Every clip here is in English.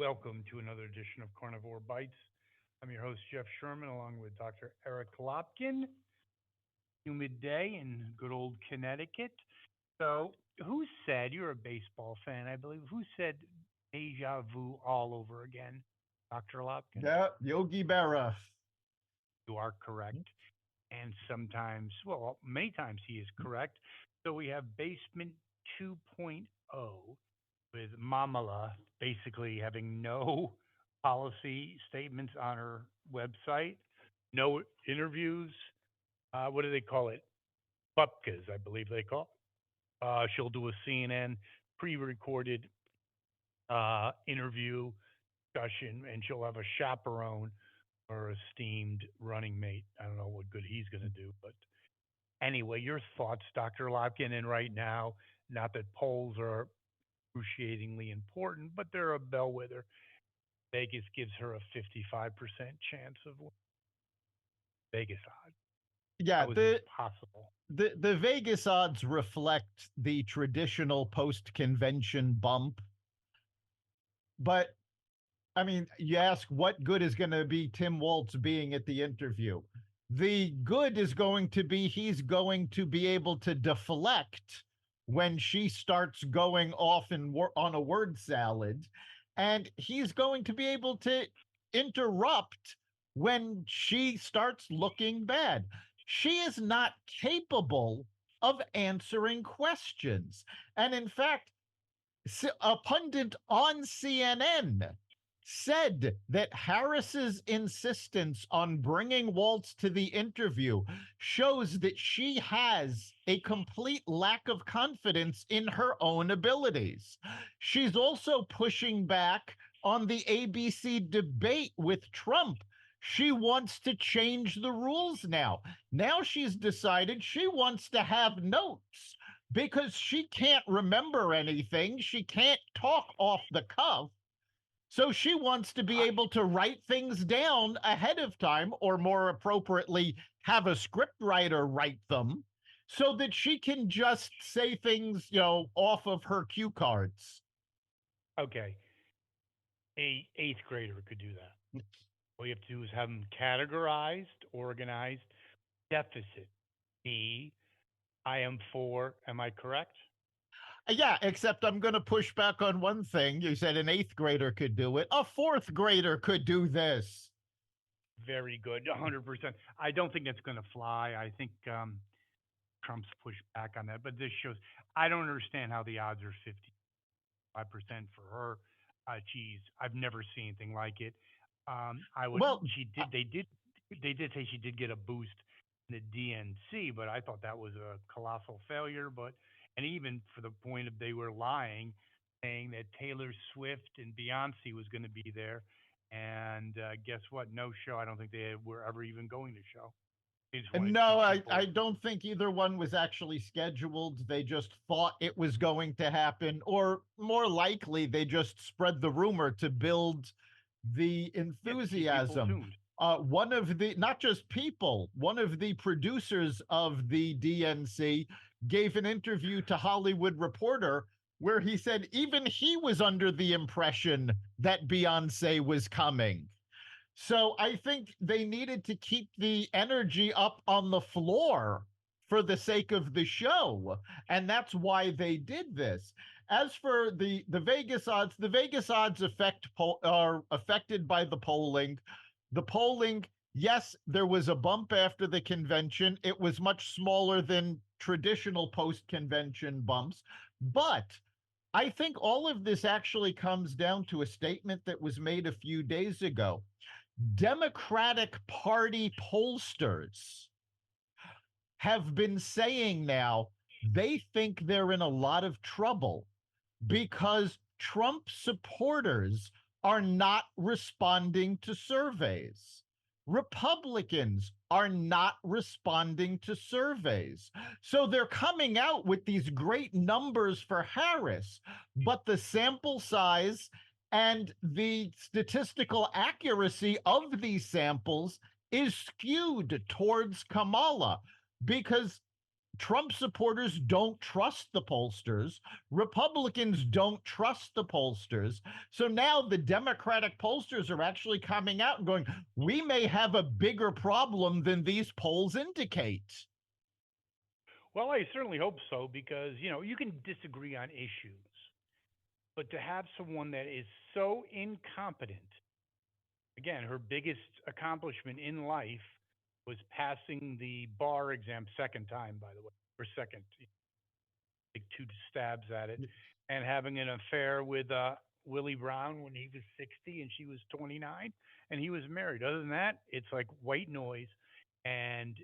Welcome to another edition of Carnivore Bites. I'm your host, Jeff Sherman, along with Dr. Eric Lopkin. Humid day in good old Connecticut. So, who said, you're a baseball fan, I believe, who said deja vu all over again? Dr. Lopkin? Yeah, Yogi Berra. You are correct. And sometimes, well, many times he is correct. So, we have Basement 2.0 with Mamala basically having no policy statements on her website, no interviews. What do they call it? Bupkas, I believe they call. She'll do a CNN pre-recorded interview discussion, and she'll have a chaperone or esteemed running mate. I don't know what good he's going to do, but anyway, your thoughts, Dr. Lopkin. And right now, not that polls are excruciatingly important, but they're a bellwether. Vegas gives her a 55% chance of winning. Vegas odds. Yeah, How is this possible? the Vegas odds reflect the traditional post-convention bump. But I mean, you ask what good is going to be Tim Waltz being at the interview? The good is going to be he's going to be able to deflect when she starts going off on a word salad, and he's going to be able to interrupt when she starts looking bad. She is not capable of answering questions. And in fact, a pundit on CNN said that Harris's insistence on bringing Waltz to the interview shows that she has a complete lack of confidence in her own abilities. She's also pushing back on the ABC debate with Trump. She wants to change the rules now. Now she's decided she wants to have notes because she can't remember anything. She can't talk off the cuff. So she wants to be I, able to write things down ahead of time, or more appropriately, have a script writer write them so that she can just say things, off of her cue cards. okay, a eighth grader could do that. All you have to do is have them categorized, organized, deficit. B, I am four. Am I correct? Yeah, except I'm going to push back on one thing. You said an eighth grader could do it. A fourth grader could do this. Very good, 100%. I don't think that's going to fly. I think Trump's pushed back on that, but this shows. I don't understand how the odds are 55% for her. Geez, I've never seen anything like it. I would. Well, She did. They did say she did get a boost in the DNC, but I thought that was a colossal failure. But and even for the point of they were lying, saying that Taylor Swift and Beyonce was going to be there, and guess what? No show. I don't think they were ever even going to show. They just wanted to no, keep I people. don't think either one was actually scheduled. They just thought it was going to happen, or more likely, they just spread the rumor to build the Yeah, to keep people enthusiasm. tuned. One of the, not just people, one of the producers of the DNC gave an interview to Hollywood Reporter where he said even he was under the impression that Beyonce was coming. So I think they needed to keep the energy up on the floor for the sake of the show. And that's why they did this. As for the Vegas odds are affected by the polling. The polling, yes, there was a bump after the convention. It was much smaller than traditional post-convention bumps, but I think all of this actually comes down to a statement that was made a few days ago. Democratic Party pollsters have been saying now they think they're in a lot of trouble because Trump supporters are not responding to surveys. Republicans are not responding to surveys. So they're coming out with these great numbers for Harris, but the sample size and the statistical accuracy of these samples is skewed towards Kamala because Trump supporters don't trust the pollsters. Republicans don't trust the pollsters. So now the Democratic pollsters are actually coming out and going, we may have a bigger problem than these polls indicate. Well, I certainly hope so because, you can disagree on issues, but to have someone that is so incompetent, again, her biggest accomplishment in life was passing the bar exam second time, by the way, or second, take two stabs at it, and having an affair with Willie Brown when he was 60 and she was 29 and he was married. Other than that, it's like white noise. And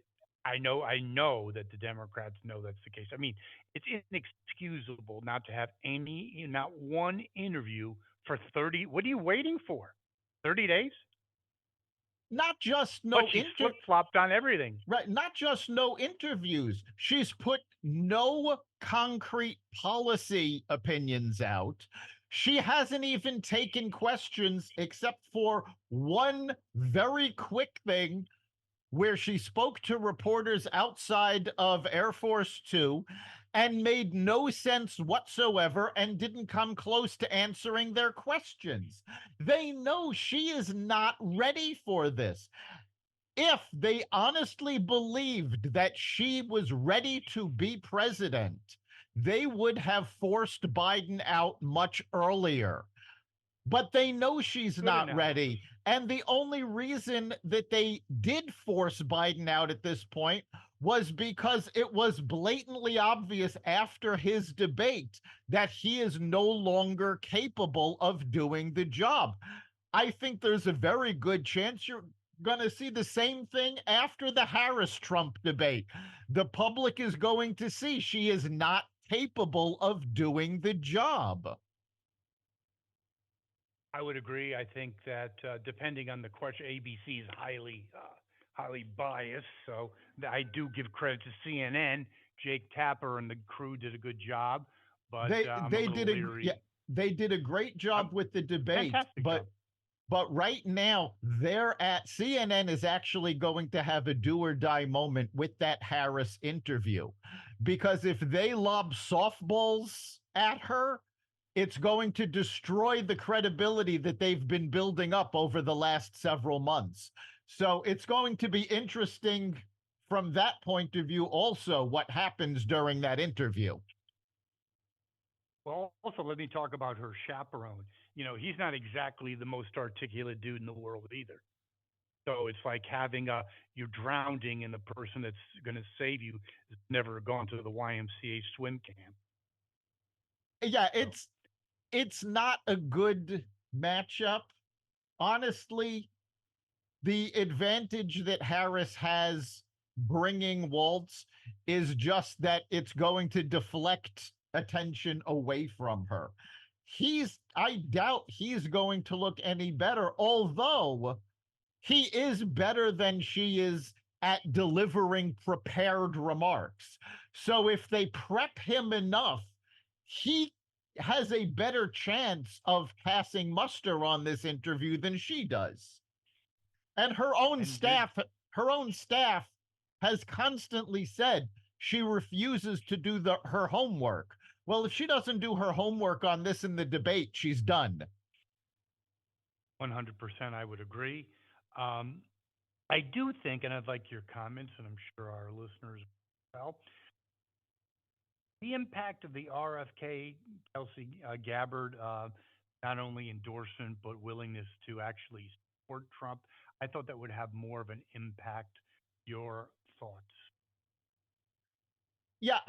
I know that the Democrats know that's the case. I mean, it's inexcusable not to have not one interview for 30. What are you waiting for? 30 days? Not just But no she's flip flopped on everything. right, not just no interviews. She's put no concrete policy opinions out. She hasn't even taken questions except for one very quick thing where she spoke to reporters outside of Air Force Two and made no sense whatsoever and didn't come close to answering their questions. They know she is not ready for this. If they honestly believed that she was ready to be president, they would have forced Biden out much earlier. But they know she's Good not analysis. ready. And the only reason that they did force Biden out at this point was because it was blatantly obvious after his debate that he is no longer capable of doing the job. I think there's a very good chance you're going to see the same thing after the Harris Trump debate. The public is going to see she is not capable of doing the job. I would agree. I think that depending on the question, ABC is highly biased. So I do give credit to CNN. Jake Tapper and the crew did a good job, but I'm a They little did a yeah, leery. they did a great job I'm with the debate, fantastic job. but right now they're at CNN is actually going to have a do or die moment with that Harris interview, because if they lob softballs at her, it's going to destroy the credibility that they've been building up over the last several months. So it's going to be interesting from that point of view also what happens during that interview. Well, also let me talk about her chaperone. He's not exactly the most articulate dude in the world either. So it's like having you're drowning, and the person that's going to save you has never gone to the YMCA swim camp. Yeah, So it's not a good matchup. Honestly, the advantage that Harris has bringing Waltz is just that it's going to deflect attention away from her. I doubt he's going to look any better, although he is better than she is at delivering prepared remarks. So if they prep him enough, he has a better chance of passing muster on this interview than she does. And and there's her own staff has constantly said she refuses to do her homework. Well, if she doesn't do her homework on this in the debate, she's done. 100%, I would agree. Um, I do think, and I'd like your comments, and I'm sure our listeners as well. The impact of the RFK Kelsey Gabbard, not only endorsement but willingness to actually support Trump, I thought that would have more of an impact. Your thoughts? Yeah,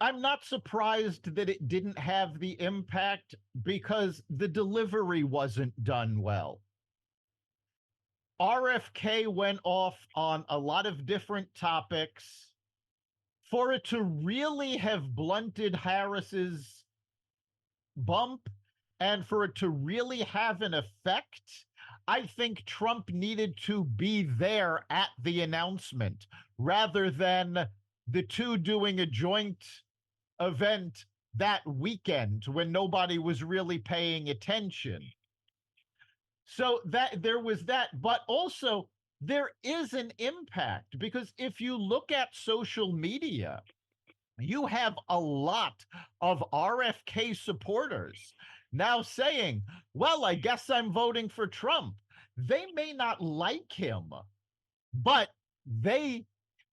I'm not surprised that it didn't have the impact because the delivery wasn't done well. RFK went off on a lot of different topics. For it to really have blunted Harris's bump and for it to really have an effect, I think Trump needed to be there at the announcement rather than the two doing a joint event that weekend when nobody was really paying attention. So that there was that, but also there is an impact because if you look at social media, you have a lot of RFK supporters now saying, well, I guess I'm voting for Trump. They may not like him, but they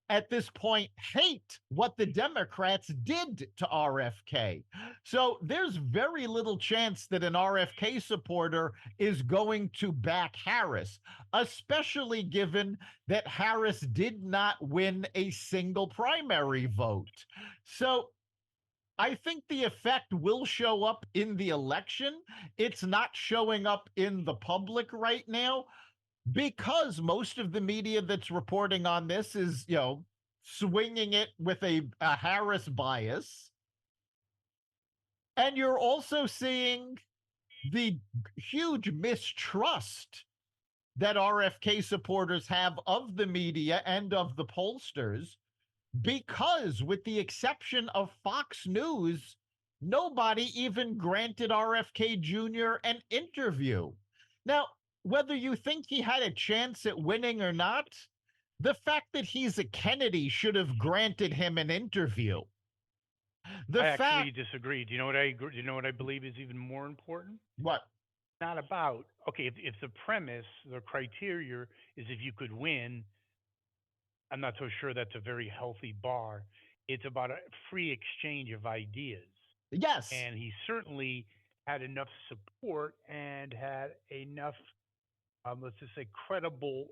at this point hate what the Democrats did to RFK. So there's very little chance that an RFK supporter is going to back Harris, especially given that Harris did not win a single primary vote. So I think the effect will show up in the election. It's not showing up in the public right now because most of the media that's reporting on this is, swinging it with a Harris bias. And you're also seeing the huge mistrust that RFK supporters have of the media and of the pollsters because, with the exception of Fox News, nobody even granted RFK Jr. an interview. Now, whether you think he had a chance at winning or not, the fact that he's a Kennedy should have granted him an interview. The I fact, actually disagree. Do you know what I agree? Do you know what I believe is even more important? what? Not about okay. If the premise, the criteria is if you could win, I'm not so sure that's a very healthy bar. It's about a free exchange of ideas. Yes, And he certainly had enough support and had enough, let's just say, credible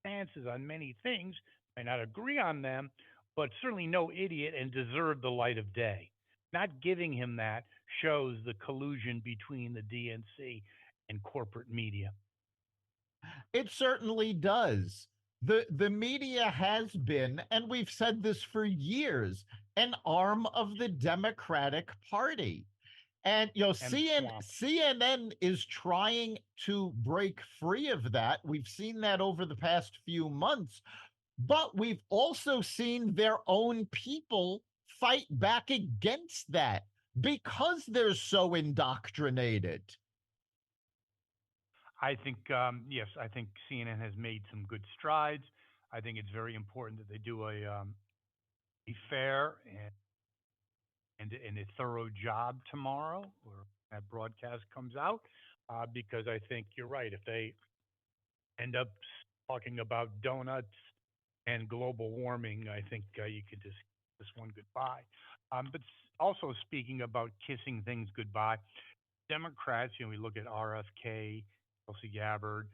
stances on many things. Might not agree on them, but certainly no idiot and deserved the light of day. Not giving him that shows the collusion between the DNC and corporate media. it certainly does. The media has been, and we've said this for years, an arm of the Democratic Party. And And swamped. CNN is trying to break free of that. We've seen that over the past few months, but we've also seen their own people fight back against that because they're so indoctrinated. I think, yes, I think CNN has made some good strides. I think it's very important that they do a fair and a thorough job tomorrow, or that broadcast comes out, because I think you're right. If they end up talking about donuts and global warming, I think you could just kiss this one goodbye. But also speaking about kissing things goodbye, Democrats, we look at RFK, Tulsi Gabbard,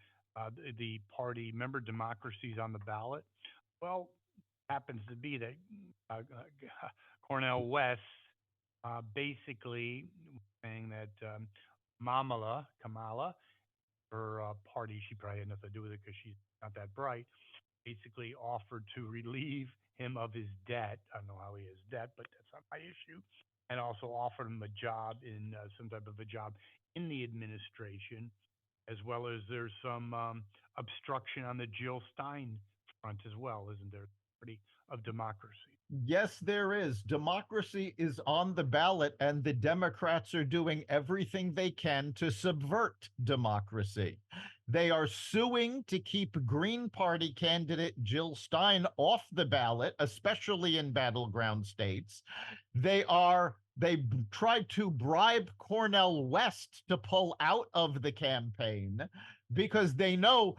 the party, member democracies on the ballot. Well, happens to be that Cornell West basically saying that Kamala, her party, she probably had nothing to do with it because she's not that bright, basically offered to relieve him of his debt. I don't know how he has debt, but that's not my issue. And also offered him a job in some type of a job in the administration, as well as there's some obstruction on the Jill Stein front as well, isn't there? Party of democracy. Yes, there is. Democracy is on the ballot, and the Democrats are doing everything they can to subvert democracy. They are suing to keep Green Party candidate Jill Stein off the ballot, especially in battleground states. They tried to bribe Cornell West to pull out of the campaign because they know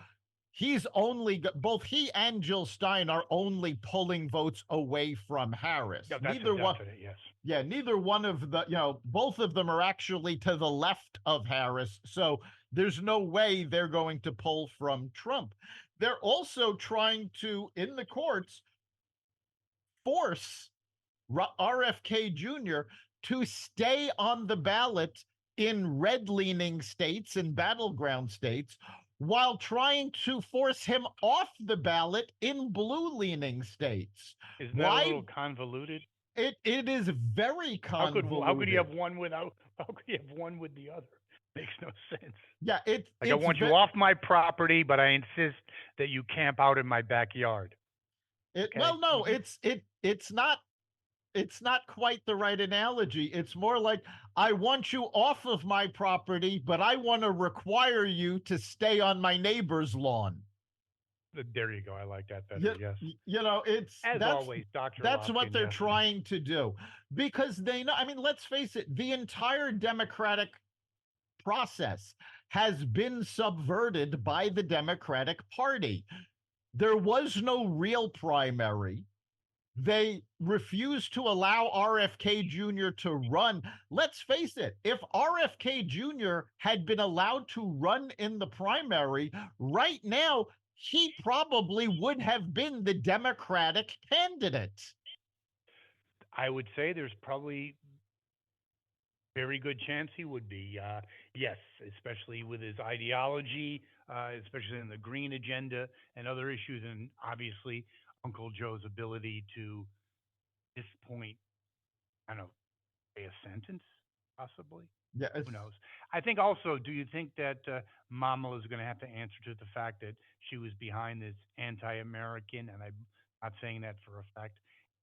both he and Jill Stein are only pulling votes away from Harris. Yeah, that's a Neither one, definite yes. yeah, neither one of both of them are actually to the left of Harris. So there's no way they're going to pull from Trump. They're also trying to, in the courts, force RFK Jr. to stay on the ballot in red leaning states and battleground states while trying to force him off the ballot in blue leaning states. Isn't that a Why? little convoluted? It is very How could you convoluted. have one without? How could you have one with the other? Makes no sense. Yeah, Like I want you off my property, but I insist that you camp out in my backyard. Okay. well, no, it's not quite the right analogy. It's more like I want you off of my property, but I want to require you to stay on my neighbor's lawn. There you go. I like that better. you, Yes. you know, it's As always, Dr. that's what Lopkin. they're Yes. trying to do because they know. I mean, let's face it, the entire Democratic process has been subverted by the Democratic Party. There was no real primary. They refused to allow RFK Jr. to run. Let's face it, if RFK Jr. had been allowed to run in the primary, right now, he probably would have been the Democratic candidate. I would say there's probably very good chance he would be. Yes, especially with his ideology, especially in the green agenda and other issues, and obviously Uncle Joe's ability to, at this point, I don't know, say a sentence, possibly. Yes. Who knows? I think also, do you think that Mama is going to have to answer to the fact that she was behind this anti-American, and I'm not saying that for a fact,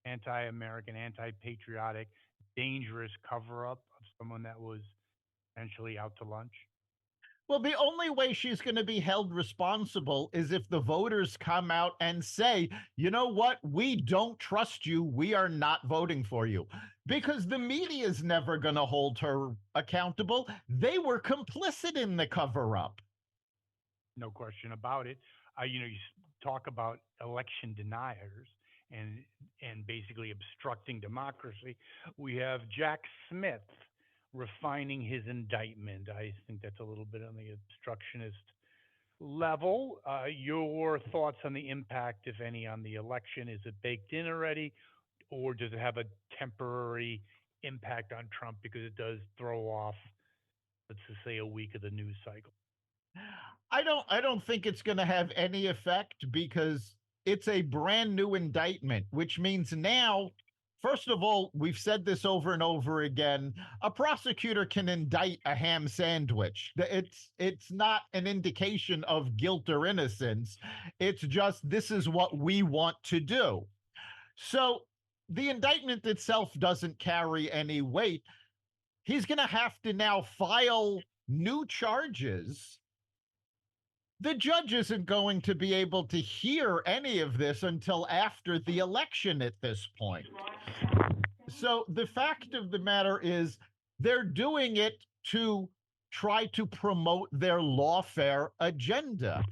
anti-American, anti-patriotic, dangerous cover-up of someone that was essentially out to lunch? Well, the only way she's going to be held responsible is if the voters come out and say, you know what, we don't trust you. We are not voting for you. Because the media is never going to hold her accountable. They were complicit in the cover up. No question about it. You talk about election deniers and basically obstructing democracy. We have Jack Smith refining his indictment. I think that's a little bit on the obstructionist level. Your thoughts on the impact, if any, on the election? Is it baked in already, or does it have a temporary impact on Trump because it does throw off, let's just say, a week of the news cycle? I don't think it's going to have any effect because it's a brand new indictment, which means now, first of all, we've said this over and over again, a prosecutor can indict a ham sandwich. It's not an indication of guilt or innocence. It's just this is what we want to do. So the indictment itself doesn't carry any weight. He's going to have to now file new charges. The judge isn't going to be able to hear any of this until after the election at this point. So the fact of the matter is, they're doing it to try to promote their lawfare agenda.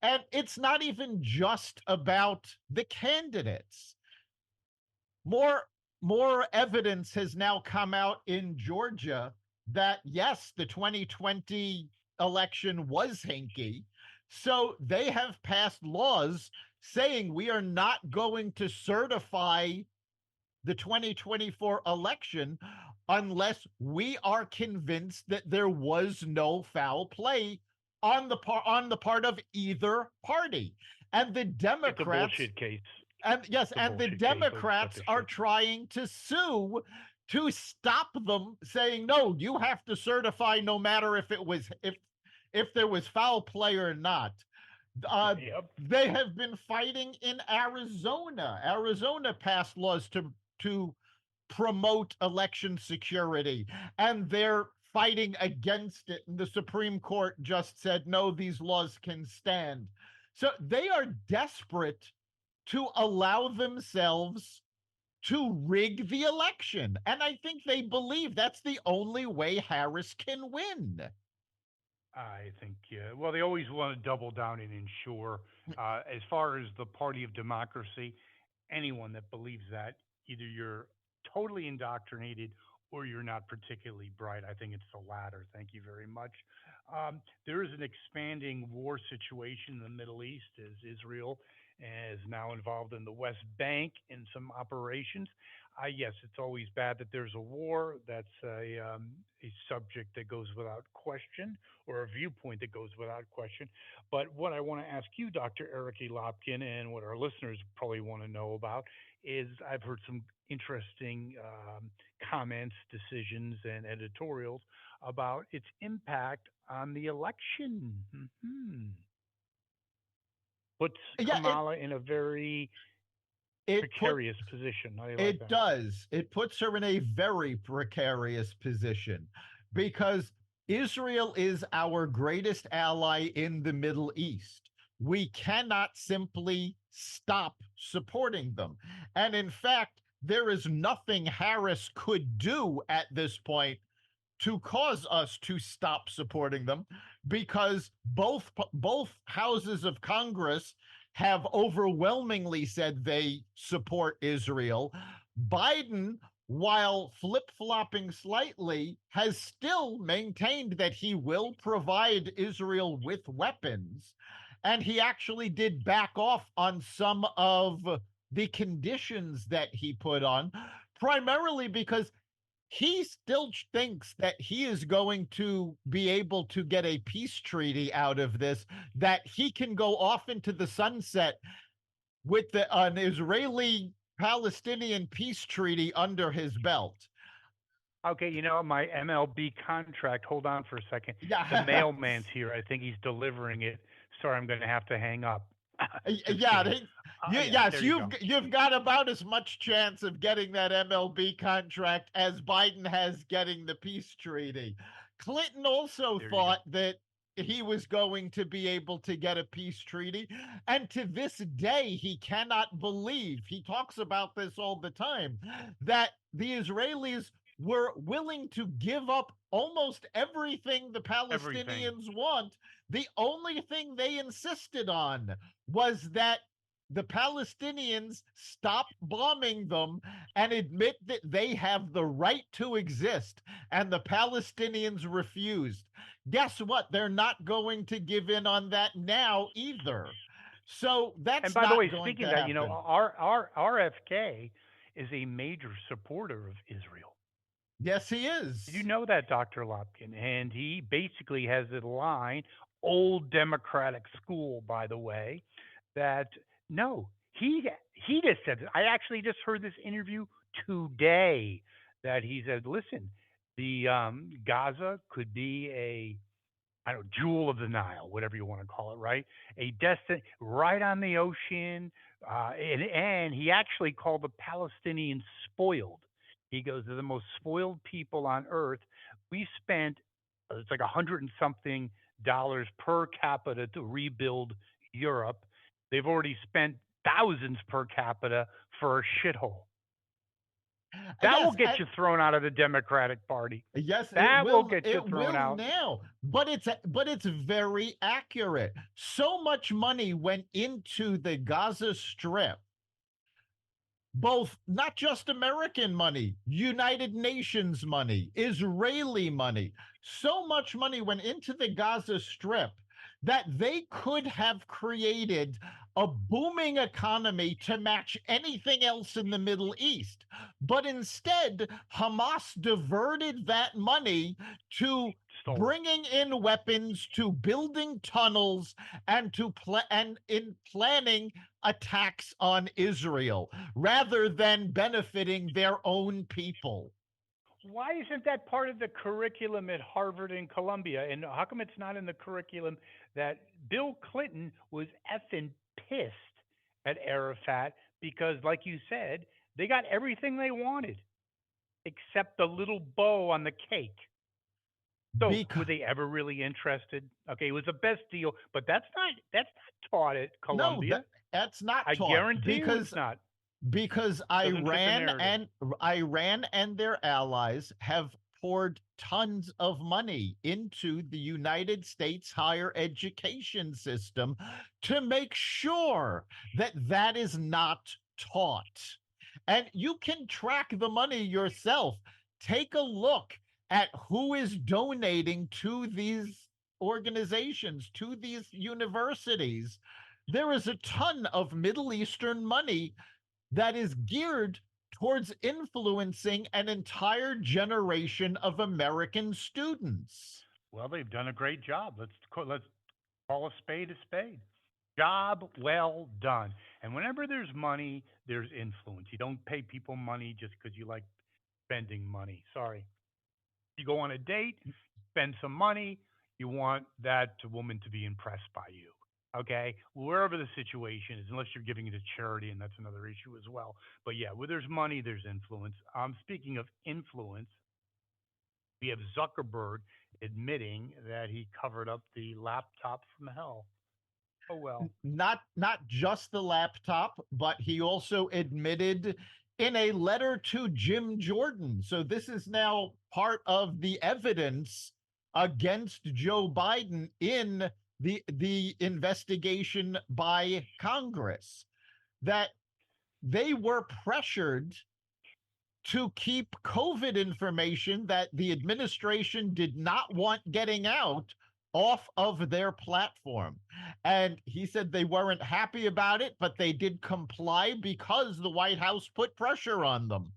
And it's not even just about the candidates. More more evidence has now come out in Georgia that yes, the 2020 election was hinky. So they have passed laws saying we are not going to certify the 2024 election unless we are convinced that there was no foul play on the part of either party. And the It's a Democrats bullshit case. and yes, It's a and the bullshit case. Let's cut Democrats the are shit. trying to sue to stop them, saying no, you have to certify no matter if there was foul play or not. Uh, Yep. they have been fighting in Arizona. Arizona passed laws to promote election security, and they're fighting against it. And the Supreme Court just said no, these laws can stand. So they are desperate to allow themselves to rig the election. And I think they believe that's the only way Harris can win. I think, yeah. Well, they always want to double down and ensure, as far as the party of democracy, anyone that believes that, either you're totally indoctrinated or you're not particularly bright. I think it's the latter. Thank you very much. There is an expanding war situation in the Middle East as Israel is now involved in the West Bank in some operations. Yes, it's always bad that there's a war. That's a subject that goes without question, or a viewpoint that goes without question. But what I want to ask you, Dr. Eric E. Lopkin, and what our listeners probably want to know about is I've heard some interesting comments, decisions, and editorials about its impact on the election. Puts Yeah, Kamala in a very it put precarious position. How do you like it that? does. It puts her in a very precarious position because Israel is our greatest ally in the Middle East. we cannot simply stop supporting them. And in fact, there is nothing Harris could do at this point to cause us to stop supporting them, because both houses of Congress have overwhelmingly said they support Israel. Biden, while flip-flopping slightly, has still maintained that he will provide Israel with weapons, and he actually did back off on some of the conditions that he put on, primarily because he still thinks that he is going to be able to get a peace treaty out of this, that he can go off into the sunset with an Israeli Palestinian peace treaty under his belt. Okay, you know, my MLB contract. Hold on for a second. The Yeah. mailman's here. I think he's delivering it. Sorry, I'm going to have to hang up. Just Yeah, kidding. Yeah, yes, there you go. you've got about as much chance of getting that MLB contract as Biden has getting the peace treaty. Clinton also There you go. thought that he was going to be able to get a peace treaty, and to this day he cannot believe, he talks about this all the time, that the Israelis were willing to give up almost everything the Everything. Palestinians want. The only thing they insisted on was that the Palestinians stop bombing them and admit that they have the right to exist. And the Palestinians refused. Guess what? They're not going to give in on that now either. So And that's by the not way, going speaking of to that, you know, happen. our RFK is a major supporter of Israel. Yes, he Did you is. know that, Dr. Lopkin? And he basically has a line, old Democratic school, by the way, that no, he just said. I actually just heard this interview today that he said, listen, the Gaza could be a I don't know, jewel of the Nile, whatever you want to call it, right? A destination right on the ocean, and he actually called the Palestinians spoiled. He goes, they're the most spoiled people on earth. We spent it's like 100 and something dollars per capita to rebuild Europe. They've already spent thousands per capita for a shithole. That will Yes, get you thrown out of the Democratic Party. yes, it That will will. get you It thrown will out. now, but it's very accurate. So much money went into the Gaza Strip, both not just American money, United Nations money, Israeli money. So much money went into the Gaza Strip that they could have created a booming economy to match anything else in the Middle East. But instead, Hamas diverted that money to Stole it. bringing in weapons, to building tunnels, and and in planning attacks on Israel rather than benefiting their own people. Why isn't that part of the curriculum at Harvard and Columbia? And how come it's not in the curriculum that Bill Clinton was effing pissed at Arafat because, like you said, they got everything they wanted except the little bow on the cake. So were Because they ever really interested? Okay, it was the best deal, but that's not taught at no, Columbia. that's not I taught, guarantee you it's not. because Doesn't fit the narrative. Iran and their allies have poured tons of money into the United States higher education system to make sure that that is not taught. And you can track the money yourself. Take a look at who is donating to these organizations, to these universities. There is a ton of Middle Eastern money that is geared towards influencing an entire generation of American students. Well, they've done a great job. Let's call a spade a spade. Job well done. And whenever there's money, there's influence. You don't pay people money just because you like spending money. Sorry. You go on a date, spend some money, you want that woman to be impressed by you. Okay, wherever the situation is, unless you're giving it to charity, and that's another issue as well. But yeah, where there's money, there's influence. Speaking of influence, we have Zuckerberg admitting that he covered up the laptop from hell. Oh well. Not just the laptop, but he also admitted in a letter to Jim Jordan. So this is now part of the evidence against Joe Biden in the investigation by Congress, that they were pressured to keep COVID information that the administration did not want getting out off of their platform. And he said they weren't happy about it, but they did comply because the White House put pressure on them.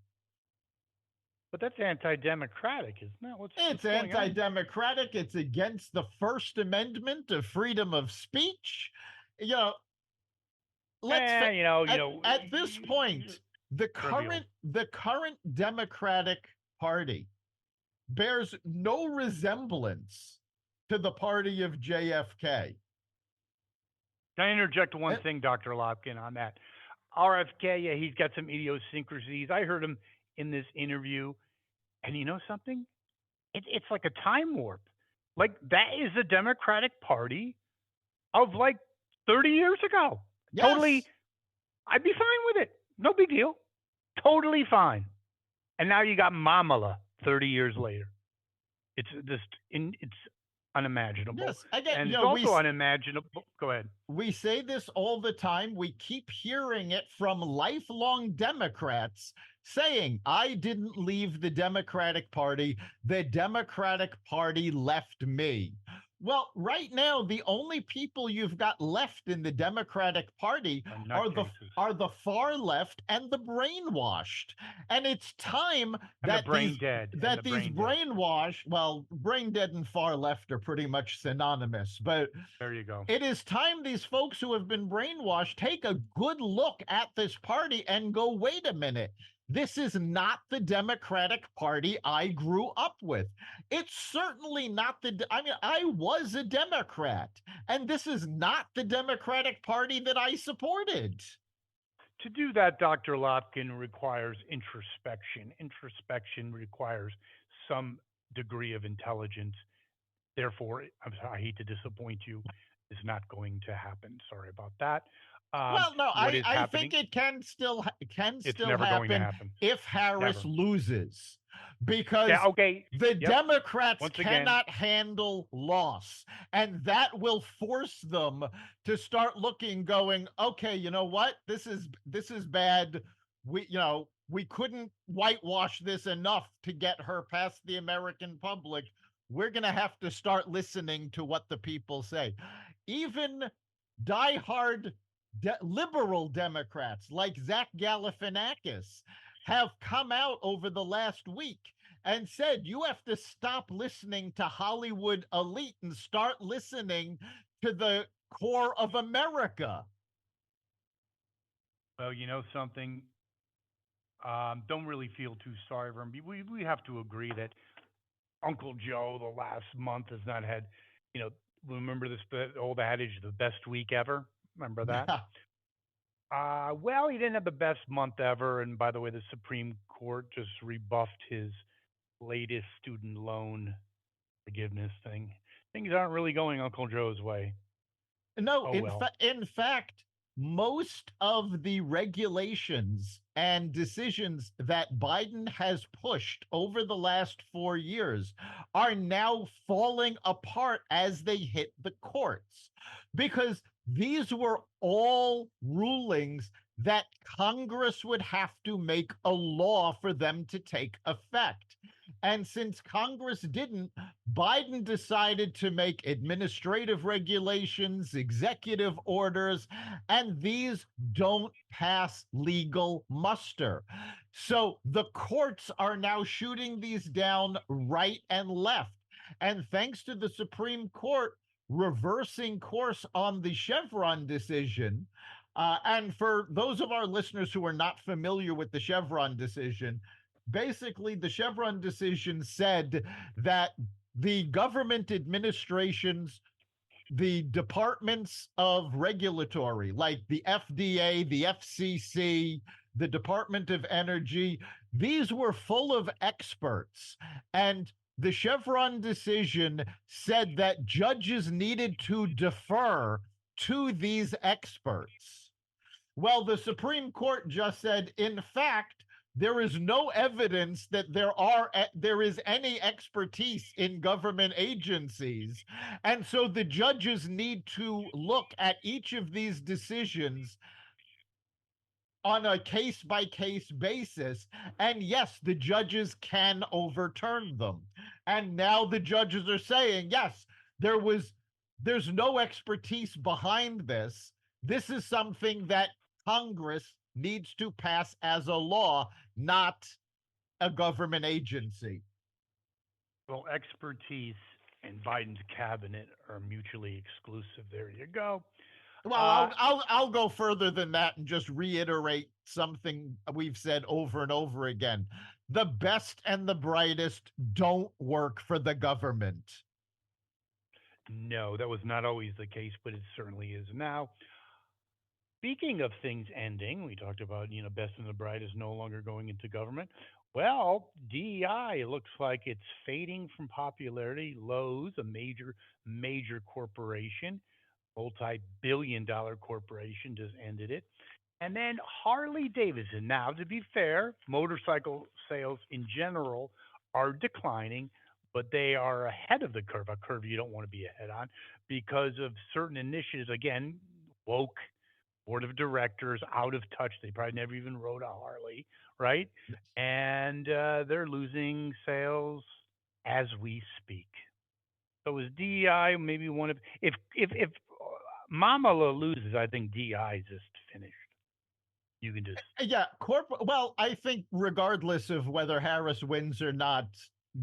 But that's anti-democratic, isn't that? It's What's going anti on? democratic. It's against the First Amendment of freedom of speech. You know, let's Eh, at this point, trivial. the current Democratic Party bears no resemblance to the party of JFK. Can I interject one Eh, thing, Dr. Lopkin, on that? RFK, yeah, he's got some idiosyncrasies. I heard him in this interview, and you know something? It's like a time warp. Like that is the Democratic Party of like 30 years ago. Totally, Yes, I'd be fine with it. No big deal. Totally fine. And now you got Mamala 30 years later. It's unimaginable, yes. Again, and it's also unimaginable. Go ahead. we say this all the time. We keep hearing it from lifelong Democrats saying, I didn't leave the Democratic Party. The Democratic Party left me. Well, right now, the only people you've got left in the Democratic Party are Nutcases the far left and the brainwashed. And it's time and the that brain dead and the these brain dead. brainwashed, well, brain dead and far left are pretty much synonymous, but There you go. it is time these folks who have been brainwashed take a good look at this party and go, wait a minute. This is not the Democratic Party I grew up with. It's certainly not I mean, I was a Democrat, and this is not the Democratic Party that I supported. To do that, Dr. Lopkin, requires introspection. Introspection requires some degree of intelligence. Therefore, I hate to disappoint you, is not going to happen. Sorry about that. Well, no, What is I think happening? it can It's still never going to happen happen. if Harris Never. loses, Yeah. because Okay. the Yep. Democrats Once again, cannot handle loss, and that will force them to start looking, going, okay, you know what, this is bad. We couldn't whitewash this enough to get her past the American public. We're going to have to start listening to what the people say. Even diehard liberal Democrats like Zach Galifianakis have come out over the last week and said, you have to stop listening to Hollywood elite and start listening to the core of America. well, you know something. Don't really feel too sorry for him. We have to agree that Uncle Joe the last month has not had, you know, remember this old adage, the best week ever. Remember that? Yeah. Well, he didn't have the best month ever. And by the way, the Supreme Court just rebuffed his latest student loan forgiveness thing. Things aren't really going Uncle Joe's way. No, Oh well. in fact, most of the regulations and decisions that Biden has pushed over the last 4 years are now falling apart as they hit the courts, because these were all rulings that Congress would have to make a law for them to take effect. And since Congress didn't, Biden decided to make administrative regulations, executive orders, and these don't pass legal muster. So the courts are now shooting these down right and left. And thanks to the Supreme Court reversing course on the Chevron decision, and for those of our listeners who are not familiar with the Chevron decision, basically the Chevron decision said that the government administrations, the departments of regulatory, like the FDA, the FCC, the Department of Energy, these were full of experts. And the Chevron decision said that judges needed to defer to these experts. Well, the Supreme Court just said, in fact, there is no evidence that there is any expertise in government agencies. And so the judges need to look at each of these decisions on a case by case basis. And yes, the judges can overturn them. And now the judges are saying, yes, there was there's no expertise behind this. This is something that Congress needs to pass as a law, not a government agency. Well, expertise and Biden's cabinet are mutually exclusive. There you go. Well, Uh, I'll go further than that and just reiterate something we've said over and over again. The best and the brightest don't work for the government. no, that was not always the case, but it certainly is now. Speaking of things ending, we talked about, best and the brightest no longer going into government. Well, DEI looks like it's fading from popularity. Lowe's, a major corporation, multi-billion-dollar corporation, just ended it. And then Harley Davidson. Now, to be fair, motorcycle sales in general are declining, but they are ahead of the curve, a curve you don't want to be ahead on because of certain initiatives. Again, woke board of directors out of touch. They probably never even rode a Harley, right? Yes. And they're losing sales as we speak. So is DEI maybe one of if Mamala loses, I think DEI is just finished. You can just Yeah, well, I think regardless of whether Harris wins or not,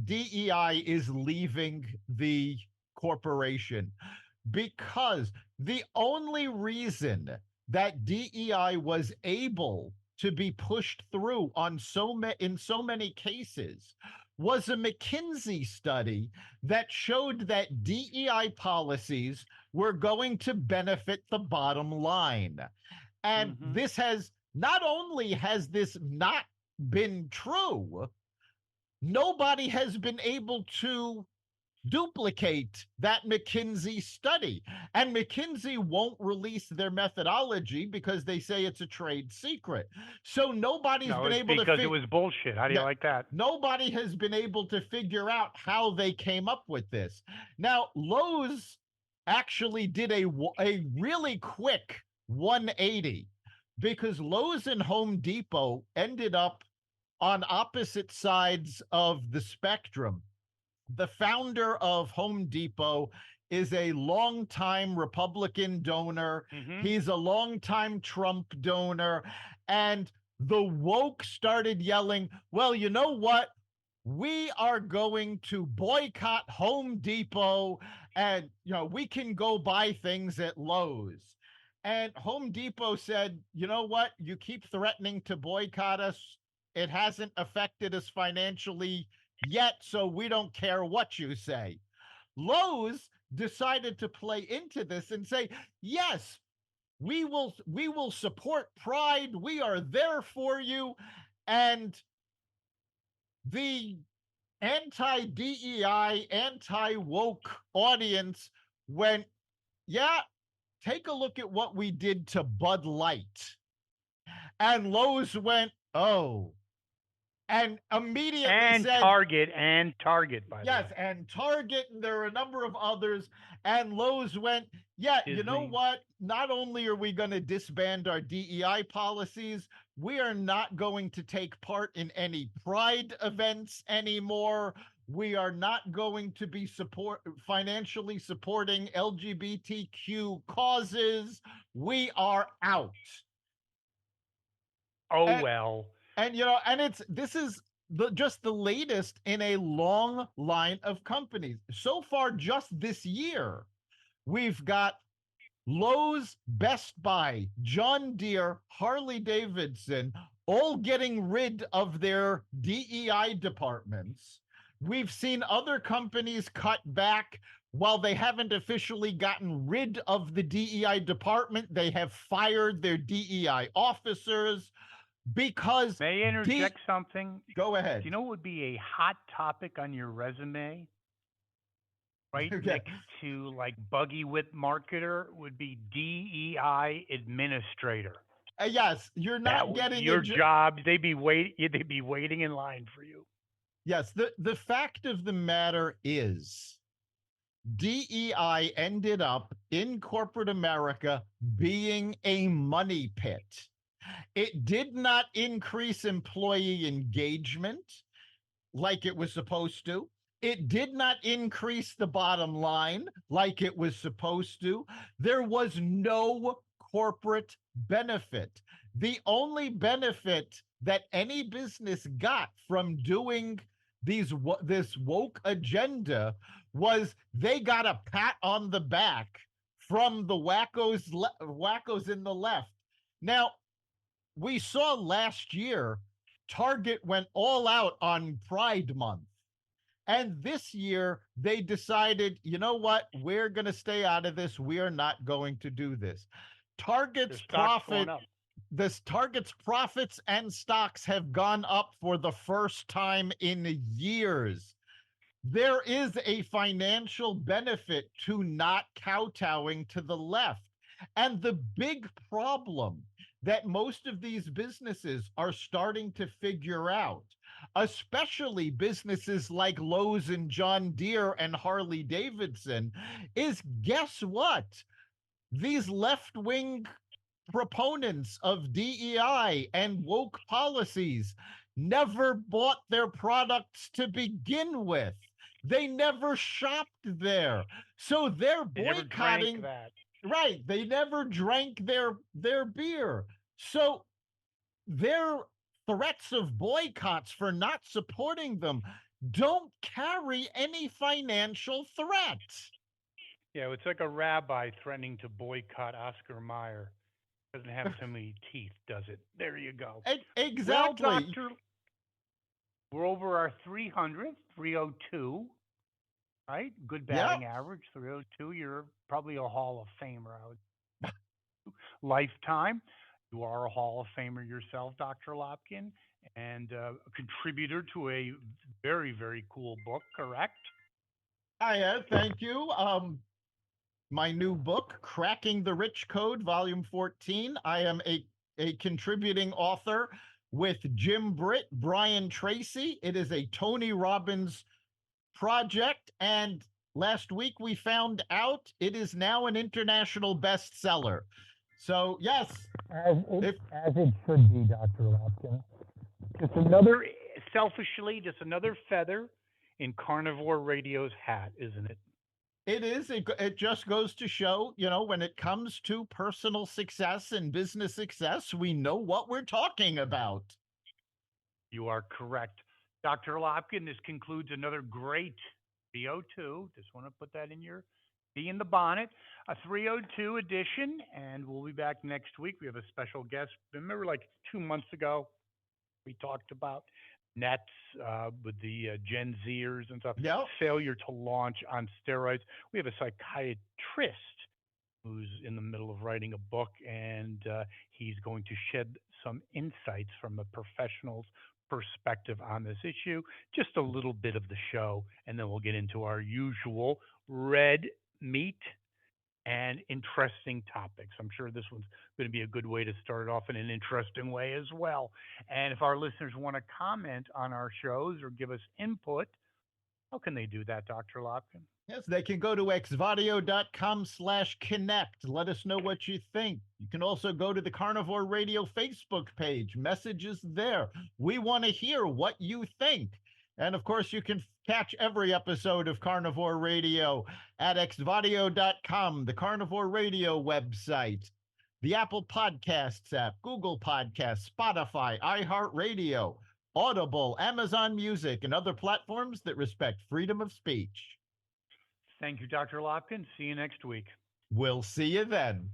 DEI is leaving the corporation because the only reason that DEI was able to be pushed through on in so many cases was a McKinsey study that showed that DEI policies were going to benefit the bottom line. And mm-hmm. this has not only has this not been true, nobody has been able to duplicate that McKinsey study. And McKinsey won't release their methodology because they say it's a trade secret. So nobody's No, been it's able to because it was bullshit. How do you yeah, like that? nobody has been able to figure out how they came up with this. Now, Lowe's actually did a really quick 180 because Lowe's and Home Depot ended up on opposite sides of the spectrum. The founder of Home Depot is a longtime Republican donor. Mm-hmm. He's a longtime Trump donor. And the woke started yelling, well, you know what? We are going to boycott Home Depot and we can go buy things at Lowe's. And Home Depot said, you know what? You keep threatening to boycott us. It hasn't affected us financially yet, so we don't care what you say. Lowe's decided to play into this and say, yes, we will support Pride. We are there for you. And the anti-DEI, anti-woke audience went, yeah, take a look at what we did to Bud Light. And Lowe's went, oh, and immediately said, And Target, by the yes, way. and Target, and there are a number of others. And Lowe's went, yeah, you know Disney. what? Not only are we going to disband our DEI policies, we are not going to take part in any pride events anymore. We are not going to be financially supporting LGBTQ causes. We are out. Oh And well. and it's this is just the latest in a long line of companies. So far, just this year, we've got Lowe's, Best Buy, John Deere, Harley Davidson, all getting rid of their DEI departments. We've seen other companies cut back. While they haven't officially gotten rid of the DEI department, they have fired their DEI officers because May I D. interject something? Go Do ahead. you know what would be a hot topic on your resume? Right Okay. next to like buggy whip marketer would be DEI administrator. Yes, you're That not getting a your job, they'd be waiting in line for you. yes. The fact of the matter is DEI ended up in corporate America being a money pit. It did not increase employee engagement like it was supposed to. It did not increase the bottom line like it was supposed to. There was no corporate benefit. The only benefit that any business got from doing this woke agenda was they got a pat on the back from the wackos in the left. Now, we saw last year Target went all out on Pride Month. And this year they decided, you know what? We're going to stay out of this. We are not going to do this. Their Target's stock's going profit up. this Target's profits and stocks have gone up for the first time in years. There is a financial benefit to not kowtowing to the left. And the big problem that most of these businesses are starting to figure out, especially businesses like Lowe's and John Deere and Harley Davidson, is guess what? These left wing proponents of DEI and woke policies never bought their products to begin with. They never shopped there. So they're They never drank boycotting, that. right? They never drank their beer. So their threats of boycotts for not supporting them don't carry any financial threat. Yeah, it's like a rabbi threatening to boycott Oscar Mayer. Doesn't have so many teeth, does it? There you go. Well, Exactly. Doctor, we're over our 300th, 302, right? Good Yeah. batting average, 302. You're probably a Hall of Famer, I would lifetime. You are a Hall of Famer yourself, Dr. Lopkin, and a contributor to a very, very cool book, correct? Hiya, thank you. My new book, Cracking the Rich Code, Volume 14. I am a contributing author with Jim Britt, Brian Tracy. It is a Tony Robbins project. And last week we found out it is now an international bestseller. So, yes, if As it should be, Dr. Lopkin. Just another, selfishly, just another feather in Carnivore Radio's hat, isn't it? it is, it just goes to show, when it comes to personal success and business success, we know what we're talking about. You are correct. Dr. Lopkin, this concludes another great 302. Just want to put that in your be in the bonnet. A 302 edition, and we'll be back next week. We have a special guest. Remember, like 2 months ago, we talked about nets with the Gen Zers and stuff, Yeah. failure to launch on steroids. We have a psychiatrist who's in the middle of writing a book, and he's going to shed some insights from a professional's perspective on this issue. Just a little bit of the show, and then we'll get into our usual red meat and interesting topics. I'm sure this one's going to be a good way to start it off in an interesting way as well. And if our listeners want to comment on our shows or give us input, how can they do that, Dr. Lopkin? Yes, they can go to xvadio.com/connect. Let us know what you think. You can also go to the Carnivore Radio Facebook page. Messages there. We want to hear what you think. And of course, you can catch every episode of Carnivore Radio at xvadio.com, the Carnivore Radio website, the Apple Podcasts app, Google Podcasts, Spotify, iHeartRadio, Audible, Amazon Music, and other platforms that respect freedom of speech. Thank you, Dr. Lopkin. See you next week. We'll see you then.